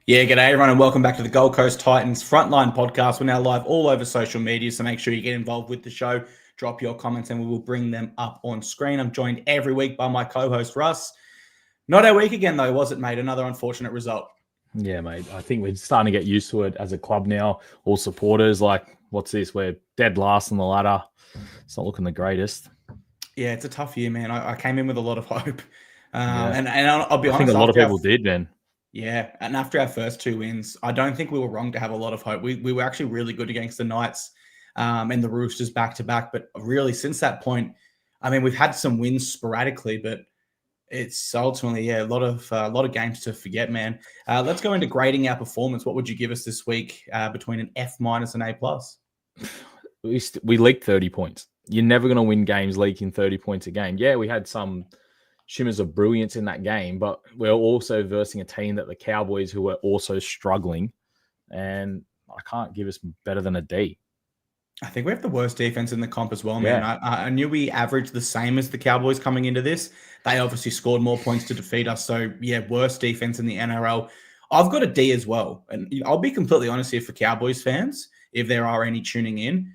Yeah, g'day everyone and welcome back to the Gold Coast Titans Frontline podcast. We're now live all over social media, so make sure you get involved with the show. Drop your comments and we will bring them up on screen. I'm joined every week by my co-host Russ. Not our week again though, was it, mate? Another unfortunate result. Yeah, mate. I think we're starting to get used to it as a club now. All supporters, what's this? We're dead last on the ladder. It's not looking the greatest. Yeah, it's a tough year, man. I came in with a lot of hope. And I'll be honest. I think a lot of people did, man. Yeah, and after our first two wins, I don't think we were wrong to have a lot of hope. We were actually really good against the Knights and the Roosters back-to-back. But really, since that point, I mean, we've had some wins sporadically, but it's ultimately, a lot of games to forget, man. Let's go into grading our performance. What would you give us this week between an F- and A+? We leaked 30 points. You're never going to win games leaking 30 points a game. Yeah, we had some shimmers of brilliance in that game, but we're also versing a team that the Cowboys, who are also struggling, and I can't give us better than a D. I think we have the worst defense in the comp as well, man. Yeah. I knew we averaged the same as the Cowboys coming into this. They obviously scored more points to defeat us. So, yeah, worst defense in the NRL. I've got a D as well. And I'll be completely honest here for Cowboys fans, if there are any tuning in,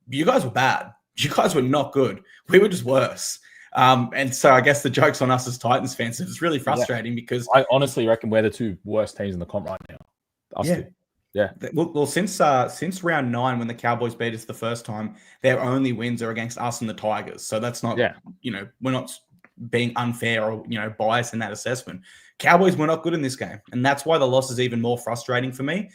you guys were bad. You guys were not good. We were just worse. And so I guess the joke's on us as Titans fans. It's really frustrating because I honestly reckon we're the two worst teams in the comp right now. Yeah. Well, since round 9, when the Cowboys beat us the first time, their only wins are against us and the Tigers. So that's not, we're not being unfair or, biased in that assessment. Cowboys were not good in this game. And that's why the loss is even more frustrating for me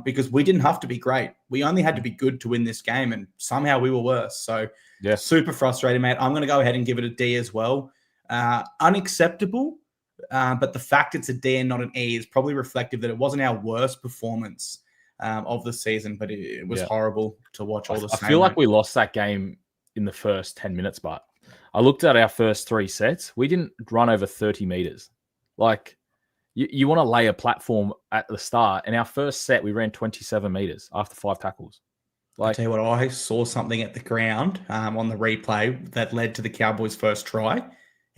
because we didn't have to be great. We only had to be good to win this game. And somehow we were worse. So super frustrating, mate. I'm going to go ahead and give it a D as well. Unacceptable. But the fact it's a D and not an E is probably reflective that it wasn't our worst performance of the season, but it was horrible to watch all the same. I feel like we lost that game in the first 10 minutes, but I looked at our first 3 sets. We didn't run over 30 meters. Like, you want to lay a platform at the start, and our first set, we ran 27 meters after 5 tackles. I'll tell you what, I saw something at the ground on the replay that led to the Cowboys' first try.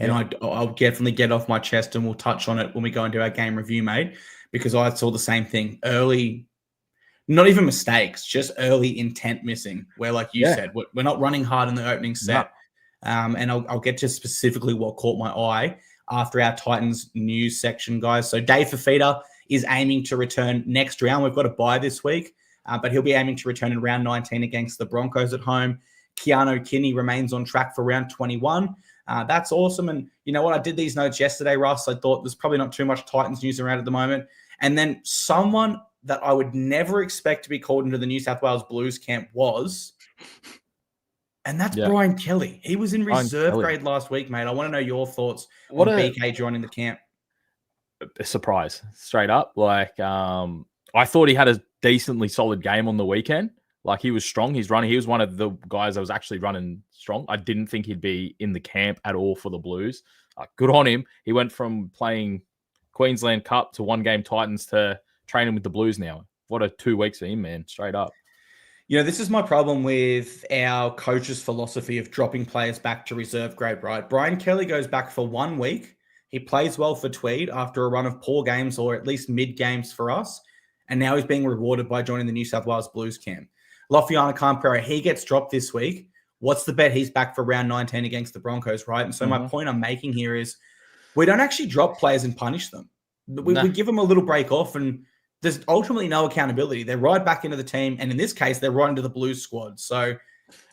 And I'll definitely get off my chest and we'll touch on it when we go into our game review, mate, because I saw the same thing early, not even mistakes, just early intent missing, where, like you said, we're not running hard in the opening set. And I'll get to specifically what caught my eye after our Titans news section, guys. So Dave Fafita is aiming to return next round. We've got a bye this week, but he'll be aiming to return in round 19 against the Broncos at home. Keanu Kinney remains on track for round 21. That's awesome. And you know what? I did these notes yesterday, Russ. I thought there's probably not too much Titans news around at the moment. And then someone that I would never expect to be called into the New South Wales Blues camp and that's Brian Kelly. He was in reserve grade last week, mate. I want to know your thoughts on BK joining the camp. A surprise, straight up. I thought he had a decently solid game on the weekend. Like, he was strong. He's running. He was one of the guys that was actually running strong. I didn't think he'd be in the camp at all for the Blues. Good on him. He went from playing Queensland Cup to 1-game Titans to training with the Blues now. What a 2 weeks for him, man. Straight up. This is my problem with our coach's philosophy of dropping players back to reserve grade, right? Brian Kelly goes back for 1 week. He plays well for Tweed after a run of poor games, or at least mid-games for us. And now he's being rewarded by joining the New South Wales Blues camp. Lofiana Khan-Pereira, he gets dropped this week. What's the bet? He's back for round 19 against the Broncos, right? And so my point I'm making here is we don't actually drop players and punish them. We give them a little break off, and there's ultimately no accountability. They're right back into the team, and in this case, they're right into the Blues squad. So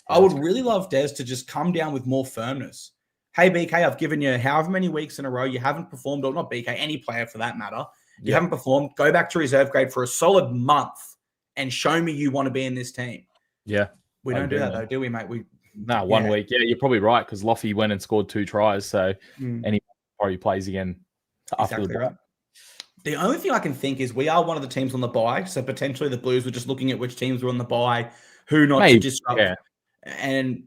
I would really love Des to just come down with more firmness. Hey, BK, I've given you however many weeks in a row you haven't performed, or not BK, any player for that matter. You haven't performed. Go back to reserve grade for a solid month and show me you want to be in this team. Yeah. We don't do that, though, do we, mate? 1 week. Yeah, you're probably right, because Loffy went and scored 2 tries, so any probably plays again after the right. The only thing I can think is we are one of the teams on the bye, so potentially the Blues were just looking at which teams were on the bye, who not to disrupt. Yeah. And,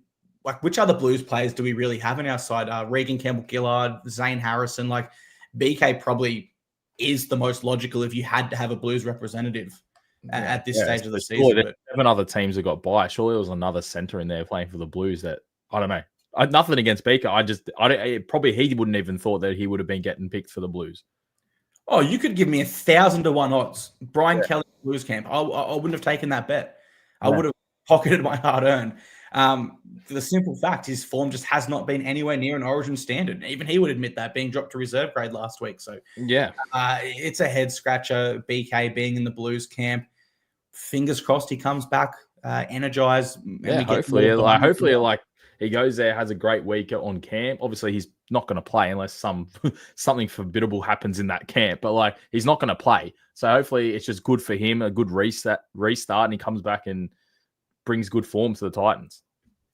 which other Blues players do we really have in our side? Regan Campbell-Gillard, Zane Harrison. BK probably is the most logical if you had to have a Blues representative at this stage of the season. But 7 other teams that got by. Surely there was another center in there playing for the Blues that, I don't know. Nothing against Beaker. Probably he wouldn't even thought that he would have been getting picked for the Blues. Oh, you could give me 1,000 to 1 odds. Brian Kelly Blues camp. I wouldn't have taken that bet. I would have pocketed my hard earned. For the simple fact, his form just has not been anywhere near an Origin standard. Even he would admit that, being dropped to reserve grade last week. So yeah, it's a head scratcher. BK being in the Blues camp. Fingers crossed he comes back energized. Yeah, hopefully, like he goes there, has a great week on camp. Obviously, he's not going to play unless something formidable happens in that camp. But like, he's not going to play. So hopefully, it's just good for him, a good restart, and he comes back and brings good form to the Titans.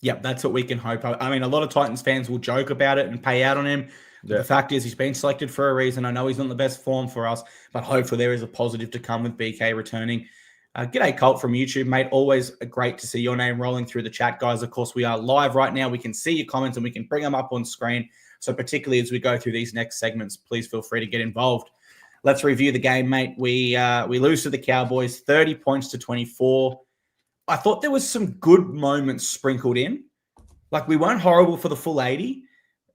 Yep, that's what we can hope. I mean, a lot of Titans fans will joke about it and pay out on him. Yeah. The fact is, he's been selected for a reason. I know he's not the best form for us, but hopefully there is a positive to come with BK returning. G'day, Colt from YouTube, mate. Always great to see your name rolling through the chat, guys. Of course, we are live right now. We can see your comments and we can bring them up on screen. So particularly as we go through these next segments, please feel free to get involved. Let's review the game, mate. We lose to the Cowboys, 30 points to 24. I thought there was some good moments sprinkled in. Like, we weren't horrible for the full 80,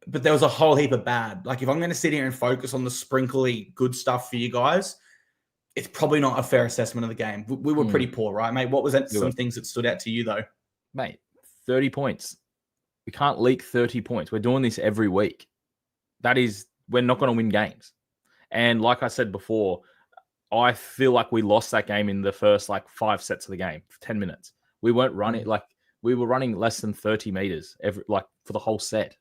but there was a whole heap of bad. Like, if I'm going to sit here and focus on the sprinkly good stuff for you guys, it's probably not a fair assessment of the game. We were pretty poor, right, mate? What was that? Some things that stood out to you, though? Mate, 30 points. We can't leak 30 points. We're doing this every week. We're not going to win games. And like I said before, I feel like we lost that game in the first, 5 sets of the game, 10 minutes. We weren't running, we were running less than 30 meters for the whole set.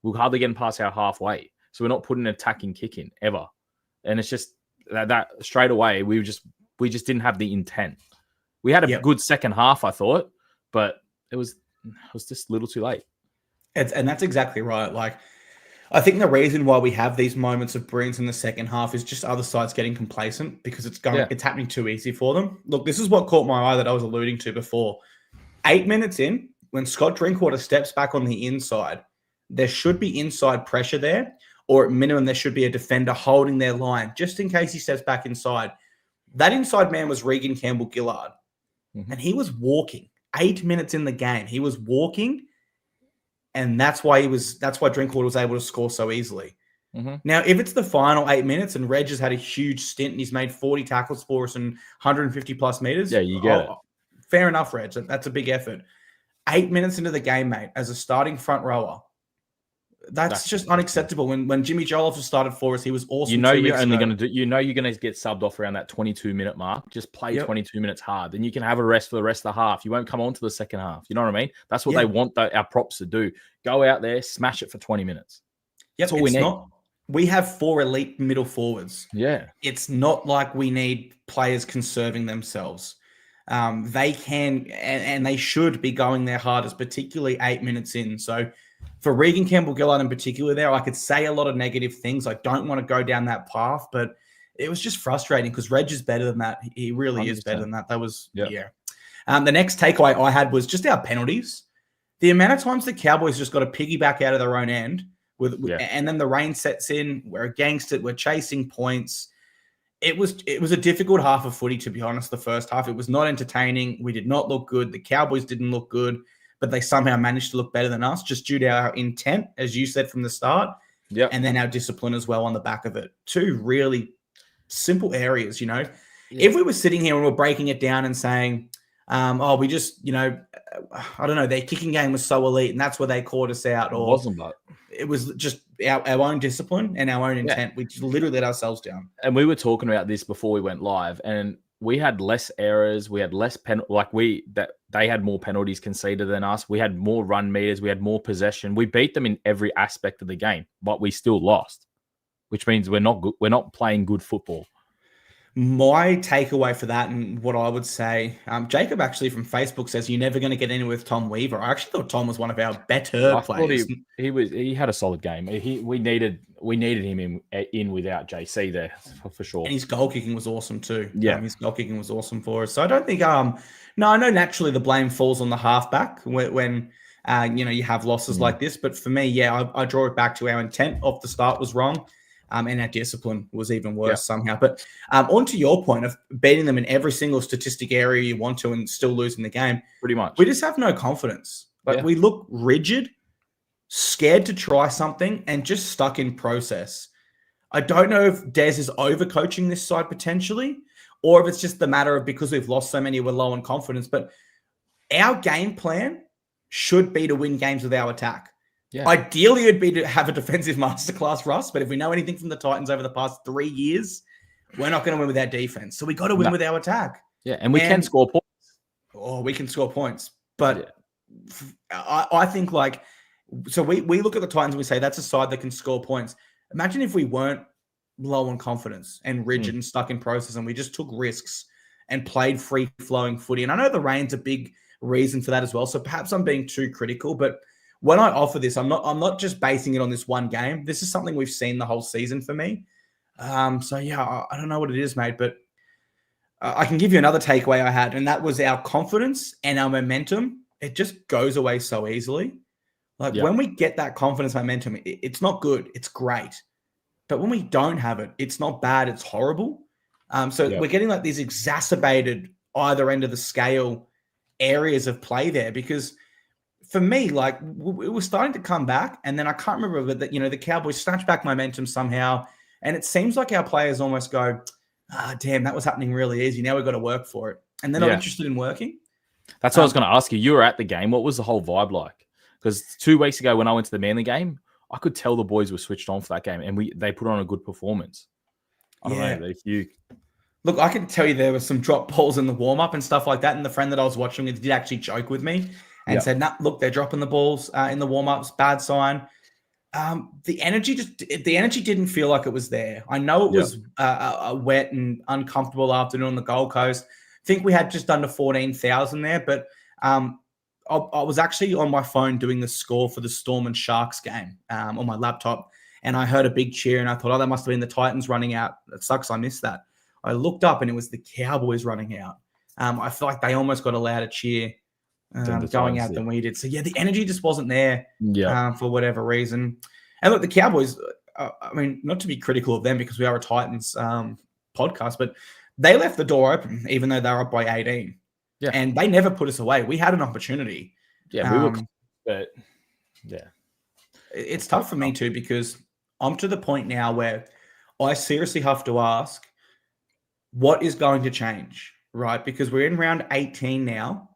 We were hardly getting past our halfway. So we're not putting an attacking kick in ever. And it's just, that straight away, we just didn't have the intent. We had a good second half, I thought, but it was just a little too late. And that's exactly right. Like, I think the reason why we have these moments of brilliance in the second half is just other sides getting complacent because it's happening too easy for them. Look, this is what caught my eye that I was alluding to before. 8 minutes in, when Scott Drinkwater steps back on the inside, there should be inside pressure there. Or at minimum, there should be a defender holding their line just in case he steps back inside. That inside man was Regan Campbell-Gillard. Mm-hmm. And he was walking 8 minutes in the game. He was walking, and that's why Drinkwater was able to score so easily. Mm-hmm. Now, if it's the final 8 minutes and Reg has had a huge stint and he's made 40 tackles for us and 150 plus meters. Yeah, you get it. Fair enough, Reg. That's a big effort. 8 minutes into the game, mate, as a starting front rower, that's just unacceptable. When Jimmy Joliffe started for us, he was awesome. You're going to get subbed off around that 22-minute mark. Just play 22 minutes hard. Then you can have a rest for the rest of the half. You won't come on to the second half. You know what I mean? That's what they want our props to do. Go out there, smash it for 20 minutes. That's all we need. We have 4 elite middle forwards. Yeah. It's not like we need players conserving themselves. They can and they should be going their hardest, particularly 8 minutes in. So for Regan Campbell-Gillard in particular there, I could say a lot of negative things. I don't want to go down that path, but it was just frustrating because Reg is better than that. He really 100%. Is better than that. That was, the next takeaway I had was just our penalties. The amount of times the Cowboys just got to piggyback out of their own end, and then the rain sets in. We're against it. We're chasing points. It was a difficult half of footy, to be honest, the first half. It was not entertaining. We did not look good. The Cowboys didn't look good, but they somehow managed to look better than us just due to our intent, as you said from the start, and then our discipline as well on the back of it. 2 really simple areas, you know. If we were sitting here and we're breaking it down and saying, we just, I don't know, their kicking game was so elite and that's where they caught us out. Or wasn't that. It was just our own discipline and our own intent. We just literally let ourselves down. And we were talking about this before we went live, and we had less errors. We had less they had more penalties conceded than us. We had more run meters. We had more possession. We beat them in every aspect of the game, but we still lost, which means we're not good. We're not playing good football. My takeaway for that, and what I would say, Jacob actually from Facebook says you're never going to get in with Tom Weaver. I actually thought Tom was one of our better players. He had a solid game. We needed him in without JC there for sure. And his goal kicking was awesome too. Yeah, his goal kicking was awesome for us. So I don't think I know naturally the blame falls on the halfback when you have losses like this. But for me, I draw it back to our intent off the start was wrong. And our discipline was even worse somehow. But on to your point of beating them in every single statistic area you want to and still losing the game. Pretty much. We just have no confidence. We look rigid, scared to try something, and just stuck in process. I don't know if Des is overcoaching this side potentially, or if it's just the matter of because we've lost so many, we're low on confidence. But our game plan should be to win games with our attack. Yeah. Ideally, it'd be to have a defensive masterclass, Russ. But if we know anything from the Titans over the past 3 years, we're not going to win with our defense. So we got to win with our attack. Yeah, and we can score points. Oh, we can score points. But I think so we look at the Titans and we say that's a side that can score points. Imagine if we weren't low on confidence and rigid and stuck in process and we just took risks and played free-flowing footy. And I know the rain's a big reason for that as well. So perhaps I'm being too critical, but when I offer this, I'm not just basing it on this one game. This is something we've seen the whole season for me. So yeah, I don't know what it is, mate, but I can give you another takeaway I had, and that was our confidence and our momentum. It just goes away so easily. When we get that confidence momentum, it's not good. It's great. But when we don't have it, it's not bad. It's horrible. We're getting these exacerbated either end of the scale areas of play there, because for me, we were starting to come back, and then I can't remember that, the Cowboys snatch back momentum somehow, and it seems like our players almost go, damn, that was happening really easy. Now we've got to work for it. And they're not interested in working. That's what I was going to ask you. You were at the game. What was the whole vibe like? Because 2 weeks ago when I went to the Manly game, I could tell the boys were switched on for that game, and they put on a good performance. I don't know. Look, I can tell you there were some drop balls in the warm-up and stuff like that, and the friend that I was watching with did actually joke with me and said, nah, look, they're dropping the balls in the warm-ups, bad sign. The energy didn't feel like it was there. I know it was a wet and uncomfortable afternoon on the Gold Coast. I think we had just under 14,000 there, but I was actually on my phone doing the score for the Storm and Sharks game on my laptop, and I heard a big cheer, and I thought, that must have been the Titans running out. It sucks I missed that. I looked up, and it was the Cowboys running out. I feel like they almost got a louder cheer going out than we did. So, the energy just wasn't there for whatever reason. And look, the Cowboys, not to be critical of them because we are a Titans podcast, but they left the door open even though they were up by 18. Yeah. And they never put us away. We had an opportunity. Yeah, we were, but it's tough for me too, because I'm to the point now where I seriously have to ask, what is going to change, right? Because we're in round 18 now.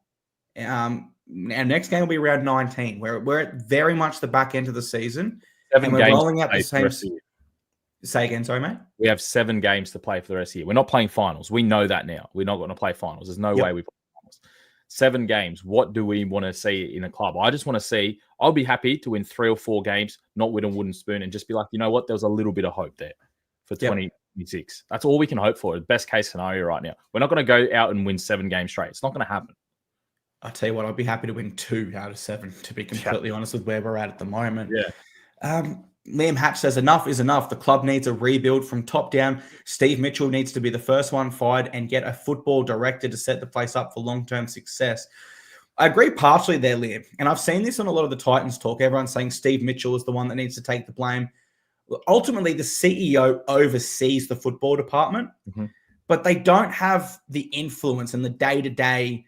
Our next game will be round 19, where we're at very much the back end of the season. And we're rolling out the same. Say again, sorry, mate. We have 7 games to play for the rest of the year. We're not playing finals. We know that now. We're not going to play finals. There's no way we play finals. 7 games. What do we want to see in a club? I just want to see. I'll be happy to win 3 or 4 games, not win a wooden spoon, and just be like, you know what? There was a little bit of hope there for 2026. That's all we can hope for. Best case scenario right now. We're not going to go out and win 7 games straight. It's not going to happen. I'll tell you what, I'd be happy to win 2 out of 7, to be completely honest with where we're at the moment. Liam Hatch says, enough is enough. The club needs a rebuild from top down. Steve Mitchell needs to be the first one fired and get a football director to set the place up for long-term success. I agree partially there, Liam. And I've seen this on a lot of the Titans talk. Everyone's saying Steve Mitchell is the one that needs to take the blame. Ultimately, the CEO oversees the football department, but they don't have the influence and the day-to-day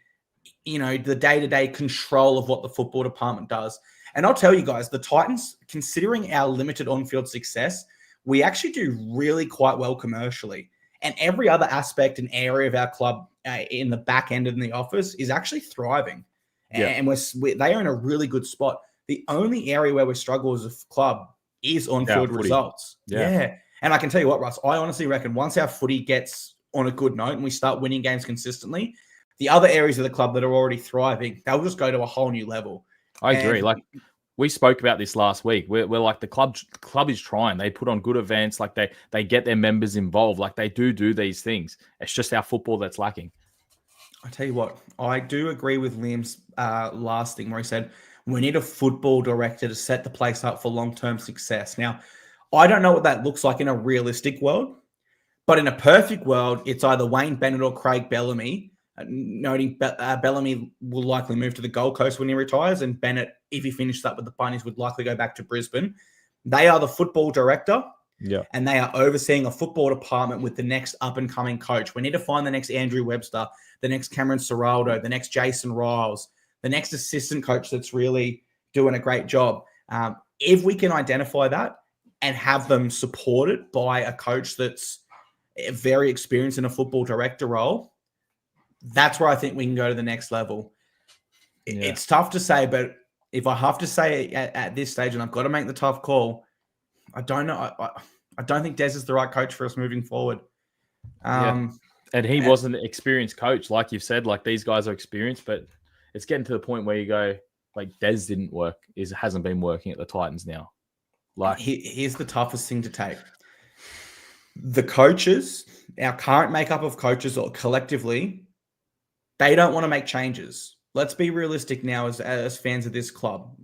control of what the football department does. And I'll tell you guys, the Titans, considering our limited on-field success, we actually do really quite well commercially. And every other aspect and area of our club in the back end and in the office is actually thriving. And they are in a really good spot. The only area where we struggle as a club is on-field results. And I can tell you what, Russ, I honestly reckon once our footy gets on a good note and we start winning games consistently, the other areas of the club that are already thriving, they'll just go to a whole new level. I agree. Like we spoke about this last week. We're like the club is trying. They put on good events. Like they get their members involved. Like they do these things. It's just our football that's lacking. I tell you what, I do agree with Liam's last thing where he said we need a football director to set the place up for long-term success. Now, I don't know what that looks like in a realistic world, but in a perfect world, it's either Wayne Bennett or Craig Bellamy. Noting Bellamy will likely move to the Gold Coast when he retires, and Bennett, if he finishes up with the Bunnies, would likely go back to Brisbane. They are the football director, and they are overseeing a football department with the next up-and-coming coach. We need to find the next Andrew Webster, the next Cameron Serraldo, the next Jason Riles, the next assistant coach that's really doing a great job. If we can identify that and have them supported by a coach that's very experienced in a football director role, that's where I think we can go to the next level. Yeah. It's tough to say, but if I have to say at this stage, and I've got to make the tough call, I don't know. I don't think Des is the right coach for us moving forward. And he wasn't an experienced coach, like you've said. Like, these guys are experienced, but it's getting to the point where you go, like, Des didn't work. Hasn't been working at the Titans now. Like, here's the toughest thing to take. The coaches, our current makeup of coaches, or collectively, they don't want to make changes. Let's be realistic now as fans of this club.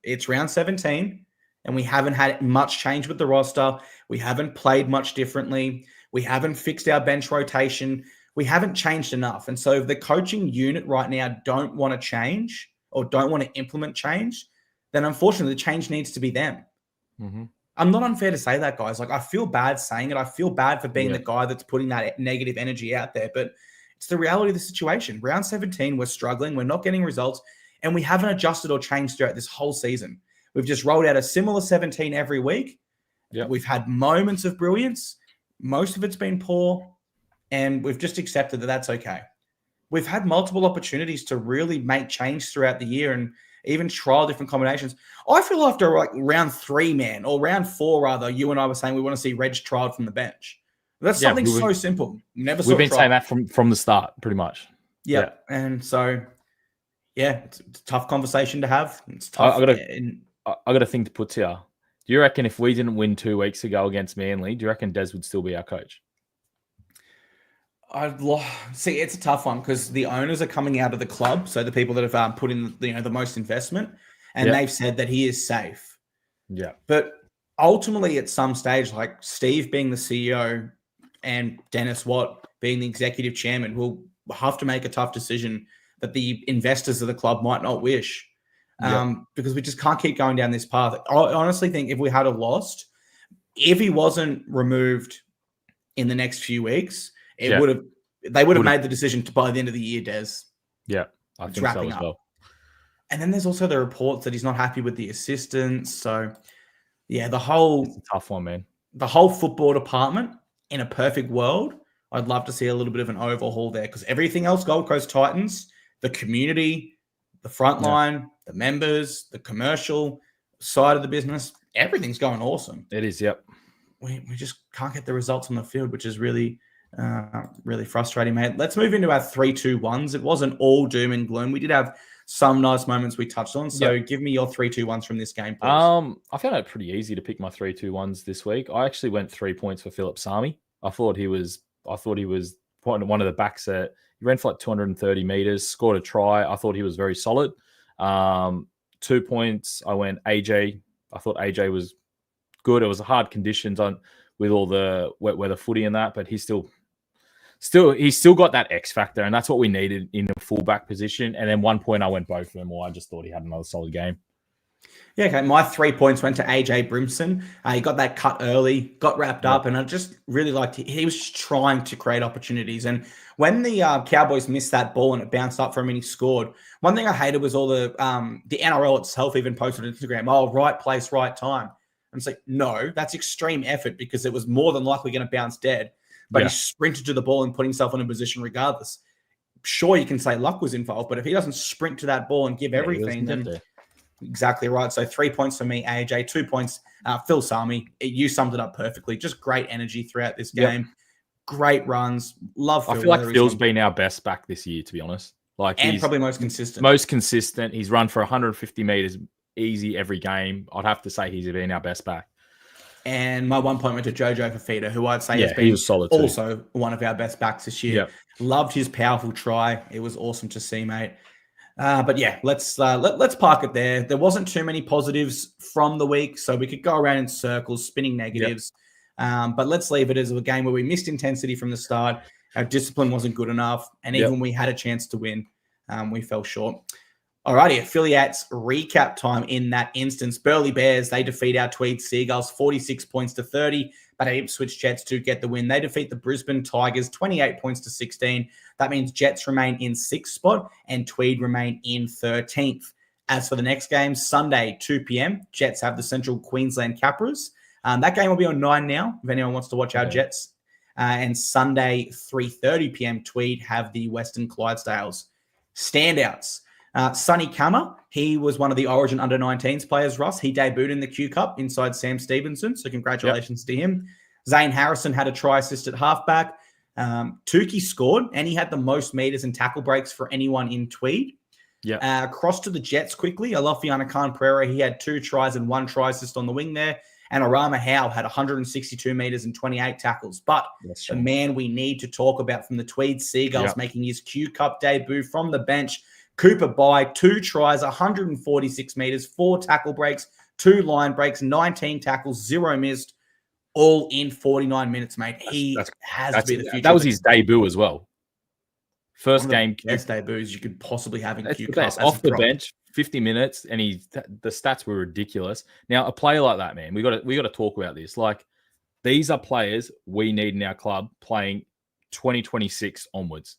It's round 17, and we haven't had much change with the roster. We haven't played much differently. We haven't fixed our bench rotation. We haven't changed enough. And so if the coaching unit right now don't want to change or don't want to implement change, then unfortunately the change needs to be them. Mm-hmm. I'm not unfair to say that, guys. Like, I feel bad saying it. I feel bad for being the guy that's putting that negative energy out there, but it's the reality of the situation. Round 17, we're struggling. We're not getting results, and we haven't adjusted or changed throughout this whole season. We've just rolled out a similar 17 every week. Yep. We've had moments of brilliance. Most of it's been poor, and we've just accepted that that's okay. We've had multiple opportunities to really make change throughout the year and even trial different combinations. I feel after like round 3, man, or round 4, rather, you and I were saying we want to see Reg trialed from the bench. That's something so simple. We've been saying that from the start, pretty much. Yeah. And so, it's a tough conversation to have. It's tough. I got a thing to put to you. Do you reckon if we didn't win 2 weeks ago against Manly, do you reckon Des would still be our coach? See, it's a tough one because the owners are coming out of the club, so the people that have put in the most investment, and they've said that he is safe. Yeah. But ultimately, at some stage, like Steve being the CEO and Dennis Watt being the executive chairman, will have to make a tough decision that the investors of the club might not wish. Because we just can't keep going down this path. I honestly think if we had lost, if he wasn't removed in the next few weeks, they would have made the decision to by the end of the year, Des. Yeah, I think so as well. And then there's also the reports that he's not happy with the assistants. So, it's a tough one, man. The whole football department, in a perfect world, I'd love to see a little bit of an overhaul there because everything else, Gold Coast Titans, the community, the frontline, the members, the commercial side of the business, everything's going awesome. It is, yep. We just can't get the results on the field, which is really frustrating, mate. Let's move into our 3-2-1s. It wasn't all doom and gloom. We did have some nice moments we touched on. So give me your 3-2-1s from this game, please. I found it pretty easy to pick my 3-2-1s this week. I actually went 3 points for Philip Sami. I thought he was one of the backs that he ran for like 230 meters, scored a try. I thought he was very solid. 2 points. I went AJ. I thought AJ was good. It was hard conditions with all the wet weather footy and that, but he's still got that X factor, and that's what we needed in the fullback position. And then 1 point, I went both of them. Or I just thought he had another solid game. Yeah, okay. My 3 points went to AJ Brimson. He got that cut early, got wrapped up, and I just really liked it. He was just trying to create opportunities. And when the Cowboys missed that ball and it bounced up for him and he scored, one thing I hated was all the NRL itself even posted on Instagram, right place, right time. And it's like, no, that's extreme effort because it was more than likely going to bounce dead. But he sprinted to the ball and put himself in a position regardless. Sure, you can say luck was involved, but if he doesn't sprint to that ball and give everything, then exactly right. So 3 points for me, AJ. 2 points, Phil Sami. You summed it up perfectly. Just great energy throughout this game. Yep. Great runs. Love Phil. I feel like Phil's been our best back this year, to be honest. And he's probably most consistent. He's run for 150 meters easy every game. I'd have to say he's been our best back. And my 1 point went to Jojo Fafita, who I'd say has been also one of our best backs this year. Yep. Loved his powerful try. It was awesome to see, mate. But yeah, let's park it there. There wasn't too many positives from the week, so we could go around in circles, spinning negatives. Yep. But let's leave it as a game where we missed intensity from the start. Our discipline wasn't good enough, and even when we had a chance to win, we fell short. Alrighty, affiliates recap time in that instance. Burleigh Bears, they defeat our Tweed Seagulls 46 points to 30, but Ipswich Jets do get the win. They defeat the Brisbane Tigers 28 points to 16. That means Jets remain in 6th spot and Tweed remain in 13th. As for the next game, Sunday, 2 p.m., Jets have the Central Queensland Capras. That game will be on 9 now, if anyone wants to watch our Jets. And Sunday, 3:30 p.m. Tweed have the Western Clydesdales. Standouts. Sonny Kammer, he was one of the Origin under-19s players, Russ. He debuted in the Q Cup inside Sam Stevenson, so congratulations to him. Zane Harrison had a try assist at halfback. Tukey scored, and he had the most meters and tackle breaks for anyone in Tweed. Across to the Jets quickly. Alofiana Khan Pereira, he had 2 tries and 1 try assist on the wing there. And Arama Howe had 162 meters and 28 tackles. But the man we need to talk about from the Tweed Seagulls making his Q Cup debut from the bench, Cooper Bye, 2 tries, 146 meters, 4 tackle breaks, 2 line breaks, 19 tackles, 0 missed, all in 49 minutes, mate. He has to be the future. That was his debut as well. First game, best debuts you could possibly have in Q Cup. Off the bench, 50 minutes, and the stats were ridiculous. Now, a player like that, man, we got to talk about this. Like, these are players we need in our club playing 2026 onwards.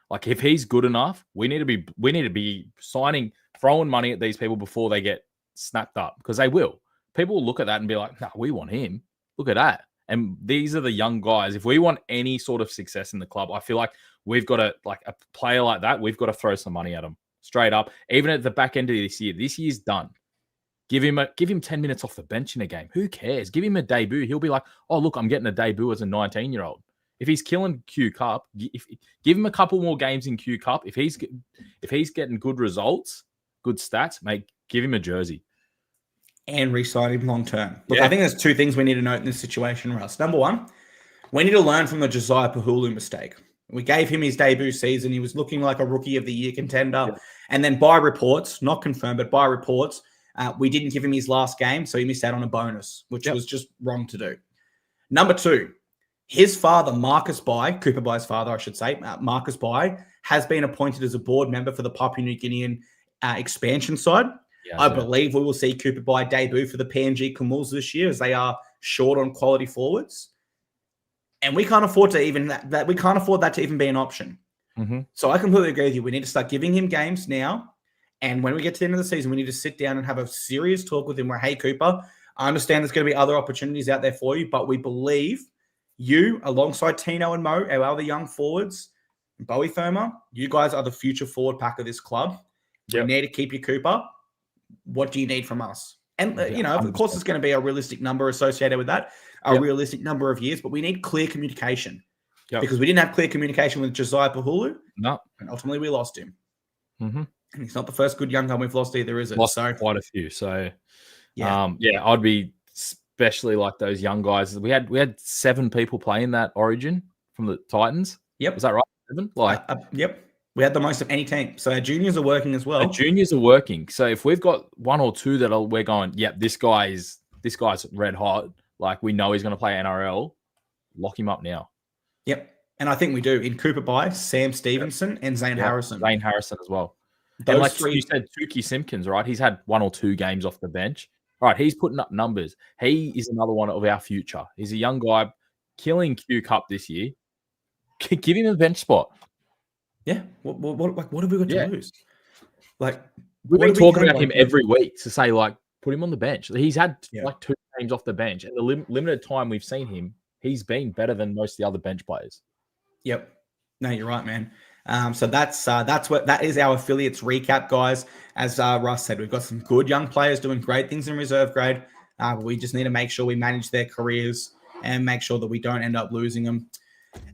Like, if he's good enough, we need to be signing, throwing money at these people before they get snapped up, because they will. People will look at that and be like, "No, we want him. Look at that." And these are the young guys. If we want any sort of success in the club, I feel like we've got to, like a player like that, we've got to throw some money at him straight up. Even at the back end of this year's done. Give him 10 minutes off the bench in a game. Who cares? Give him a debut. He'll be like, "Oh, look, I'm getting a debut as a 19-year-old." If he's killing Q Cup, give him a couple more games in Q Cup. If he's getting good results, good stats, mate, give him a jersey. And re-sign him long term. Look, I think there's 2 things we need to note in this situation, Russ. Number 1, we need to learn from the Josiah Pahulu mistake. We gave him his debut season. He was looking like a Rookie of the Year contender. And then by reports, not confirmed, but by reports, we didn't give him his last game, so he missed out on a bonus, which was just wrong to do. Number 2, his father, Marcus Bye, Cooper Bye's father, I should say, Marcus Bye, has been appointed as a board member for the Papua New Guinean expansion side. I believe we will see Cooper Bye debut for the PNG Camels this year, as they are short on quality forwards. And we can't afford to even that. We can't afford that to even be an option. So I completely agree with you. We need to start giving him games now. And when we get to the end of the season, we need to sit down and have a serious talk with him where, "Hey, Cooper, I understand there's going to be other opportunities out there for you, but we believe you, alongside Tino and Mo, our other young forwards, Bowie Firma, you guys are the future forward pack of this club. We need to keep you, Cooper. What do you need from us?" And, of course, there's going to be a realistic number associated with that, a realistic number of years, but we need clear communication because we didn't have clear communication with Josiah Pahulu. No. And ultimately we lost him. And he's not the first good young gun we've lost either, is it? Lost quite a few. So, I'd be especially like those young guys. We had 7 people playing that Origin from the Titans. Yep. Was that right? 7? Yep. We had the most of any team. So our juniors are working as well. Our juniors are working. So if we've got 1 or 2 that we're going, this guy's red hot. Like, we know he's going to play NRL. Lock him up now. Yep. And I think we do in Cooper Bye, Sam Stevenson, and Zane Harrison. Zane Harrison as well. Those and like 3... you said, Tukey Simpkins, right? He's had 1 or 2 games off the bench. All right, he's putting up numbers. He is another one of our future. He's a young guy killing Q Cup this year. Give him a bench spot. Yeah. What have we got to lose? Like, we've been talking about him every week to say, like, put him on the bench. He's had like 2 games off the bench, and the limited time we've seen him, he's been better than most of the other bench players. Yep. No, you're right, man. So that is our affiliates recap, guys. As Russ said, we've got some good young players doing great things in reserve grade. But we just need to make sure we manage their careers and make sure that we don't end up losing them.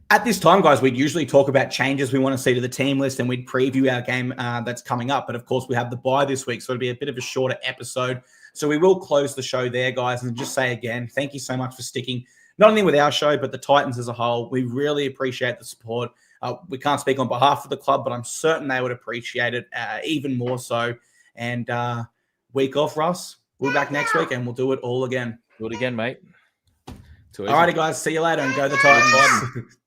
At this time, guys, we'd usually talk about changes we want to see to the team list, and we'd preview our game that's coming up. But of course, we have the bye this week, so it'll be a bit of a shorter episode. So we will close the show there, guys, and just say again, thank you so much for sticking, not only with our show, but the Titans as a whole. We really appreciate the support. We can't speak on behalf of the club, but I'm certain they would appreciate it even more so. And week off, Russ. We'll be back next week, and we'll do it all again. Do it again, mate. All righty, guys. See you later, and go the Titans.